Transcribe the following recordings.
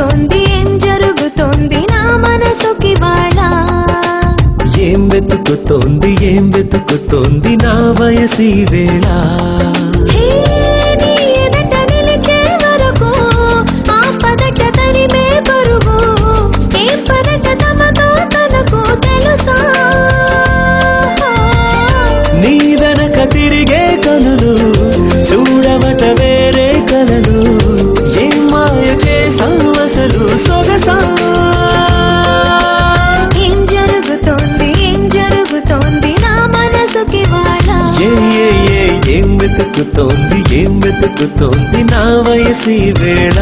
జరుగుతోంది ఏం జరుగుతోంది నా మనసుకి వాళ్ళ ఏం వెతుకుతోంది నా వయసి వేళ నిలిచే వరకు ఆ పదట తరిమే పరుగు ఏం పరట తమతో తనకు తెలుసా నీ వెనక తిరిగే కనులు చూడవట వేరే కలలు ఏం మాయ చేసావు అసలు సొగసా ఏం జరుగుతోంది నా మనసుకి వాళ్ళ ఏం వెతుకుతోంది నా వయసి వేళ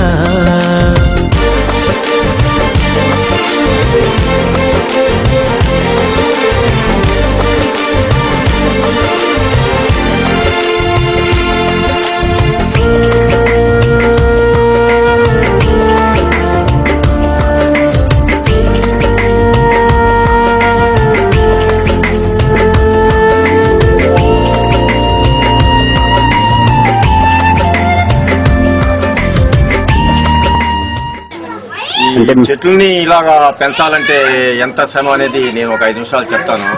చెట్లని ఇలాగా పెంచాలంటే ఎంత శ్రమ అనేది నేను ఒక 5 నిమిషాలు చెప్తాను.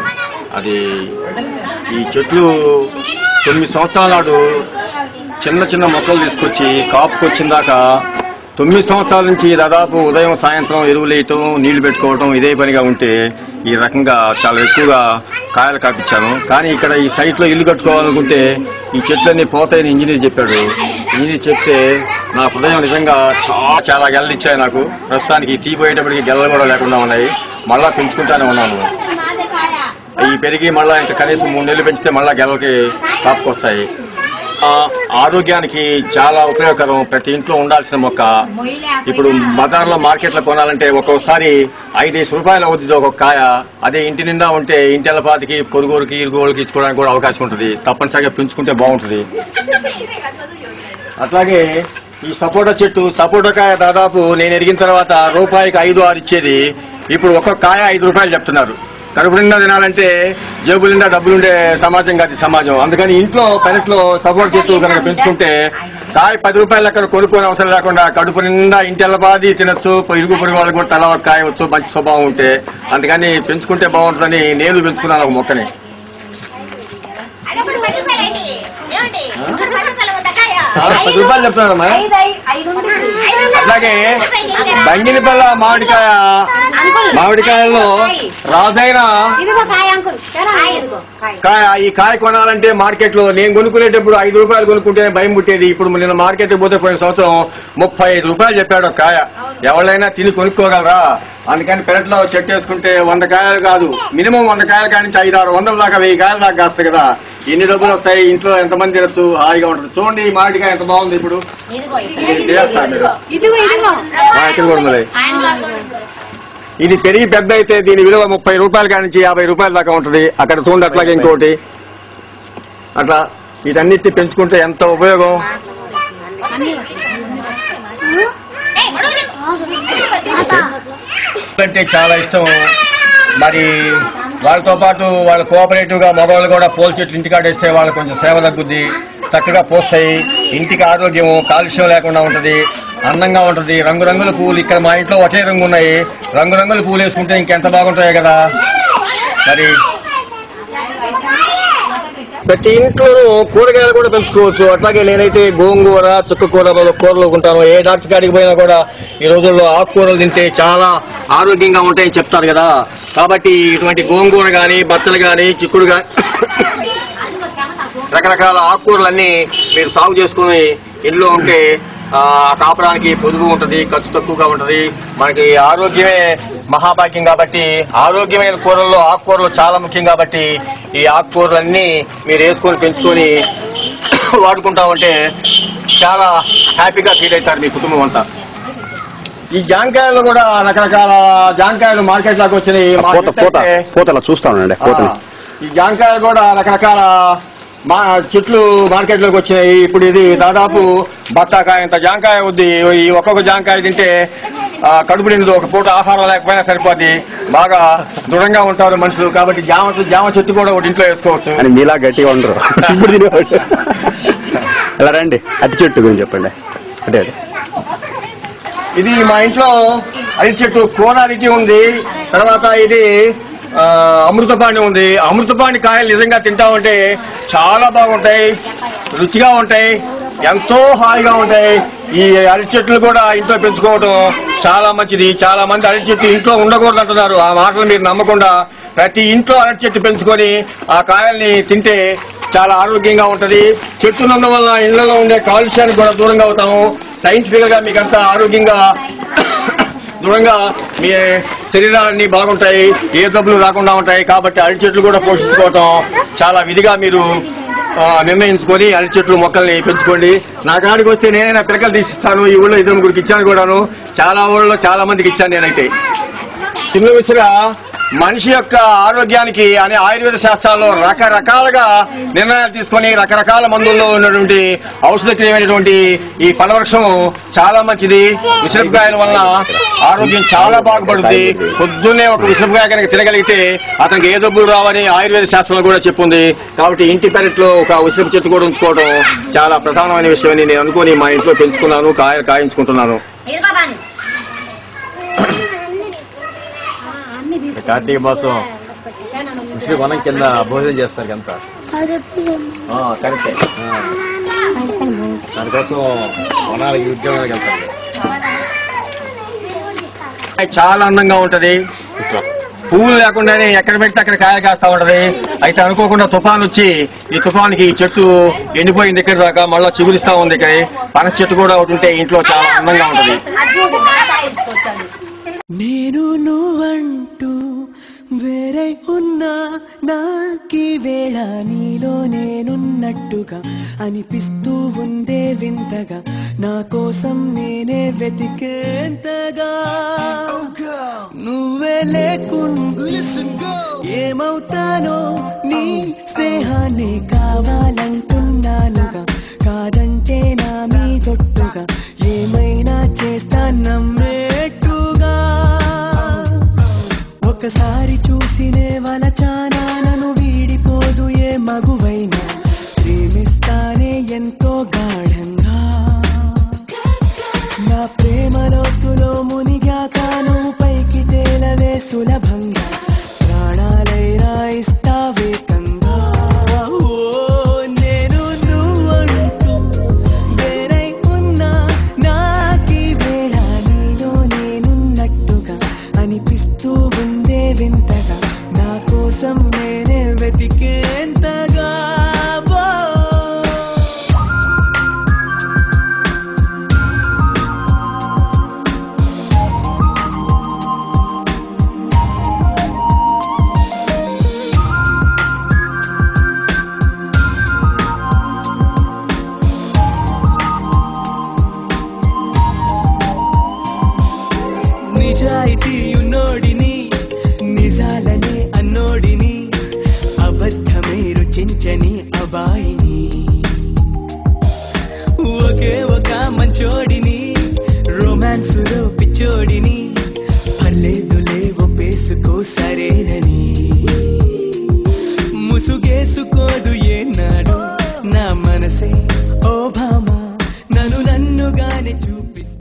అది ఈ చెట్లు 9 సంవత్సరాల నాడు చిన్న మొక్కలు తీసుకొచ్చి కాపుకొచ్చిన దాకా 9 సంవత్సరాల నుంచి దాదాపు ఉదయం సాయంత్రం ఎరువులు వేయటం నీళ్లు పెట్టుకోవటం ఇదే పనిగా ఉంటే ఈ రకంగా చాలా ఎక్కువగా కాయలు కాపించాను. కానీ ఇక్కడ ఈ సైట్ లో ఇల్లు కట్టుకోవాలనుకుంటే ఈ చెట్లన్నీ పోతాయని ఇంజనీర్ చెప్పాడు. ఇంజనీర్ చెప్తే నా హృదయం నిజంగా చాలా గెలలు ఇచ్చాయి. నాకు ప్రస్తుతానికి తీపోయేటప్పటికి గెలలు కూడా లేకుండా ఉన్నాయి. మళ్ళా పెంచుకుంటానే ఉన్నాను. ఈ పెరిగి మళ్ళా ఇంకా కనీసం 3 నెలలు పెంచితే మళ్ళా గెలలకి కాపుకొస్తాయి. ఆరోగ్యానికి చాలా ఉపయోగకరం. ప్రతి ఇంట్లో ఉండాల్సిన మొక్క. ఇప్పుడు బజార్లో మార్కెట్లో కొనాలంటే ఒక్కోసారి 5 రూపాయలు అవుతుంది ఒక్కొక్క కాయ. అదే ఇంటి నిండా ఉంటే ఇంటిల్లపాతికి పొరుగురికి ఇరుగురికి ఇచ్చుకోవడానికి కూడా అవకాశం ఉంటుంది. తప్పనిసరిగా పెంచుకుంటే బాగుంటుంది. అట్లాగే ఈ సపోటా చెట్టు, సపోటా కాయ దాదాపు నేను ఎరిగిన తర్వాత రూపాయికి 5-6 ఇచ్చేది ఇప్పుడు ఒక్కొక్క కాయ 5 రూపాయలు చెప్తున్నారు. కడుపు నిండా తినాలంటే జేబుల నిండా డబ్బులుండే సమాజం కాదు సమాజం. అందుకని ఇంట్లో పెరట్లో సపోటా చెట్టు కనుక పెంచుకుంటే కాయ 10 రూపాయలు అక్కడ కొనుక్కోని అవసరం లేకుండా కడుపు నిండా ఇంటిల్లపాది తినొచ్చు. ఇరుగు పొరుగు వాళ్ళకి కూడా తల కాయ వచ్చు మంచి స్వభావం ఉంటే. అందుకని పెంచుకుంటే బాగుంటుందని నేను పెంచుకున్నాను ఒక మొక్కని. 10 రూపాయలు చెప్తున్నారమ్మా. అట్లాగే బంగినిపల్ల మామిడికాయల్లో రాజైన ఈ కాయ కొనాలంటే మార్కెట్ లో నేను కొనుక్కునేటప్పుడు 5 రూపాయలు కొనుక్కుంటే భయం పుట్టేది. ఇప్పుడు నేను మార్కెట్ పోతే పోయిన సంవత్సరం 35 రూపాయలు చెప్పాడు కాయ. ఎవరైనా తిని కొనుక్కోగలరా? అందుకని పెరట్లో చెట్టు వేసుకుంటే 100 కాయలు కాదు, మినిమం 100 కాయల కాడి నుంచి 500-600 దాకా 1000 కాయల దాకా కాస్తాయి కదా. ఎన్ని డబ్బులు వస్తాయి? ఇంట్లో ఎంతమంది తినచ్చు, హాయిగా ఉంటుంది. చూడండి ఈ మామిడికాయ ఎంత బాగుంది. ఇప్పుడు ఇది పెరిగి పెద్ద అయితే దీని విలువ 30 రూపాయల కాడి నుంచి 50 రూపాయల దాకా ఉంటుంది. అక్కడ చూడండి. అట్లాగే ఇంకోటి అట్లా వీటన్నిటిని పెంచుకుంటే ఎంత ఉపయోగం. అంటే చాలా ఇష్టం. మరి వాళ్ళతో పాటు వాళ్ళు కోఆపరేటివ్ గా మగవాళ్ళు కూడా పూల చెట్లు ఇంటికాడేస్తే వాళ్ళు కొంచెం సేవ తగ్గుద్ది. చక్కగా పోస్తాయి. ఇంటికి ఆరోగ్యం, కాలుష్యం లేకుండా ఉంటది, అందంగా ఉంటది. రంగురంగుల పూలు ఇక్కడ మా ఇంట్లో ఒకే రంగు ఉన్నాయి. రంగురంగుల పూలు వేసుకుంటే ఇంకెంత బాగుంటాయి కదా. మరి ప్రతి ఇంట్లోనూ కూరగాయలు కూడా పెంచుకోవచ్చు. అట్లాగే నేనైతే గోంగూర, చుక్కకూర కూరలు ఉంటాను. ఏ డాక్టర్ కాడికి పోయినా కూడా ఈ రోజుల్లో ఆకుకూరలు తింటే చాలా ఆరోగ్యంగా ఉంటాయని చెప్తారు కదా. కాబట్టి ఇటువంటి గోంగూర గాని, బచ్చలు గాని, చిక్కుడు గాని రకరకాల ఆకుకూరలన్నీ మీరు సాగు చేసుకుని ఇంట్లో ఉంటే కాపడానికి పొదుగు ఉంటుంది, ఖర్చు తక్కువగా ఉంటుంది. మనకి ఆరోగ్యమే మహాభాగ్యం కాబట్టి ఆరోగ్యమైన కూరల్లో ఆకుకూరలు చాలా ముఖ్యం. కాబట్టి ఈ ఆకుకూరలన్నీ మీరు వేసుకొని పెంచుకొని వాడుకుంటా ఉంటే చాలా హ్యాపీగా ఫీల్ అవుతారు మీ కుటుంబం అంతా. ఈ జాంకాయలు కూడా రకరకాల జాంకాయలు మార్కెట్ లోకి వచ్చినాయి. చూస్తానండి. ఈ జాంకాయలు కూడా రకరకాల చెట్లు మార్కెట్ లోకి వచ్చినాయి. ఇప్పుడు ఇది దాదాపు బత్తాకాయ ఇంత జాంకాయ ఉంది. ఈ ఒక్కొక్క జాంకాయ తింటే కడుపు నిండు ఒక పూట ఆహారం లేకపోయినా సరిపోద్ది. బాగా దృఢంగా ఉంటారు మనుషులు. కాబట్టి జామ చెట్టు కూడా ఒకటి ఇంట్లో వేసుకోవచ్చు. మీలా గట్టిగా ఉండరు. ఇలా రండి. అట్టి చెట్టు గురించి చెప్పండి. అదే ఇది మా ఇంట్లో అరటి చెట్టు కోన అరటి ఉంది. తర్వాత ఇది అమృతపాణి ఉంది. అమృతపాణి కాయలు నిజంగా తింటామంటే చాలా బాగుంటాయి, రుచిగా ఉంటాయి, ఎంతో హాయిగా ఉంటాయి. ఈ అరటి చెట్లు కూడా ఇంట్లో పెంచుకోవడం చాలా మంచిది. చాలా మంది అరటి చెట్టు ఇంట్లో ఉండకూడదు అంటున్నారు. ఆ మాటలు మీరు నమ్మకుండా ప్రతి ఇంట్లో అరటి చెట్టు పెంచుకొని ఆ కాయల్ని తింటే చాలా ఆరోగ్యంగా ఉంటది. చెట్టు ఉన్నందు వల్ల ఇళ్లలో ఉండే కాలుష్యానికి కూడా దూరంగా అవుతాము. సైంటిఫిక్ గా మీకంతా ఆరోగ్యంగా దూరంగా మీ శరీరాలన్నీ బాగుంటాయి, ఏ జబ్బులు రాకుండా ఉంటాయి. కాబట్టి అరటి చెట్లు కూడా పోషించుకోవటం చాలా విధిగా మీరు నిర్ణయించుకొని అరటి చెట్లు మొక్కల్ని పెంచుకోండి. నా కాడికి వస్తే నేనే నా పిల్లకలు తీసిస్తాను. ఈ ఊళ్ళో 2-3 ఇచ్చాను కూడాను. చాలా ఊళ్ళో చాలా మందికి ఇచ్చాను నేనైతే. చిన్న విసిగా మనిషి యొక్క ఆరోగ్యానికి అనే ఆయుర్వేద శాస్త్రాల్లో రకరకాలుగా నిర్ణయాలు తీసుకొని రకరకాల మందుల్లో ఉన్నటువంటి ఔషధక్రియమైనటువంటి ఈ ఫలవృక్షం చాలా మంచిది. విసరపకాయల వలన ఆరోగ్యం చాలా బాగుపడుతుంది. పొద్దున్నే ఒక విసరపకాయ కనుక తినగలిగితే అతనికి ఏ జబ్బులు రావని ఆయుర్వేద శాస్త్రంలో కూడా చెప్పుంది. కాబట్టి ఇంటి పెరట్లో ఒక విసరపు చెట్టు కూడా ఉంచుకోవడం చాలా ప్రధానమైన విషయమని నేను అనుకుని మా ఇంట్లో పెంచుకున్నాను, కాయించుకుంటున్నాను. కార్తీక మాసం కృషి వనం కింద భోజనం చేస్తారు ఎంత కరెక్టే. దానికోసం వనాలకి ఉద్యోగానికి వెళ్తారు. చాలా అందంగా ఉంటది. పువ్వులు లేకుండానే ఎక్కడ పెడితే అక్కడ కాయలు కాస్తా ఉంటది. అయితే అనుకోకుండా తుఫాన్ వచ్చి ఈ తుఫాన్కి ఈ చెట్టు ఎండిపోయిన దగ్గర దాకా మళ్ళా చిగురిస్తా ఉంది. ఇక్కడ పనస చెట్టు కూడా ఒకటి ఉంటే ఇంట్లో చాలా అందంగా ఉంటది. నేను నువ్వంటూ వేరే ఉన్నా నాకీ వేళ నీలో నేనున్నట్టుగా అనిపిస్తూ ఉందే వింతగా, నా కోసం నేనే వెతికేంతగా. నువ్వే లేకుండా ఏమవుతానో నీ స్నేహాన్ని కావాలంటున్నానుగా. కాదంటే నా మీదొట్టుగా ఏమైనా చేస్తా నమ్మేట్టుగా. ఒకసారి చూసినే వలచానా నన్ను వీడిపోదు ఏ మగువైనా. ప్రేమిస్తానే ఎంతో గాఢంగా. నా ప్రేమ లోతులో మునిగాక నువ్వు పైకి తేలవే సులభంగా. ప్రాణాలైనా ఇస్తావే కంగా. నేను నువ్వంటూ వేరై ఉన్నా నాకీ వేళ నీలో నేనున్నట్టుగా అనిపిస్తూ ఉందే వింతగా, నా కోసం నేనే వెతికేంతగా. నిజాయితీయున్నోడిని నిజాలనే అన్నోడిని అబద్ధమే రుచించని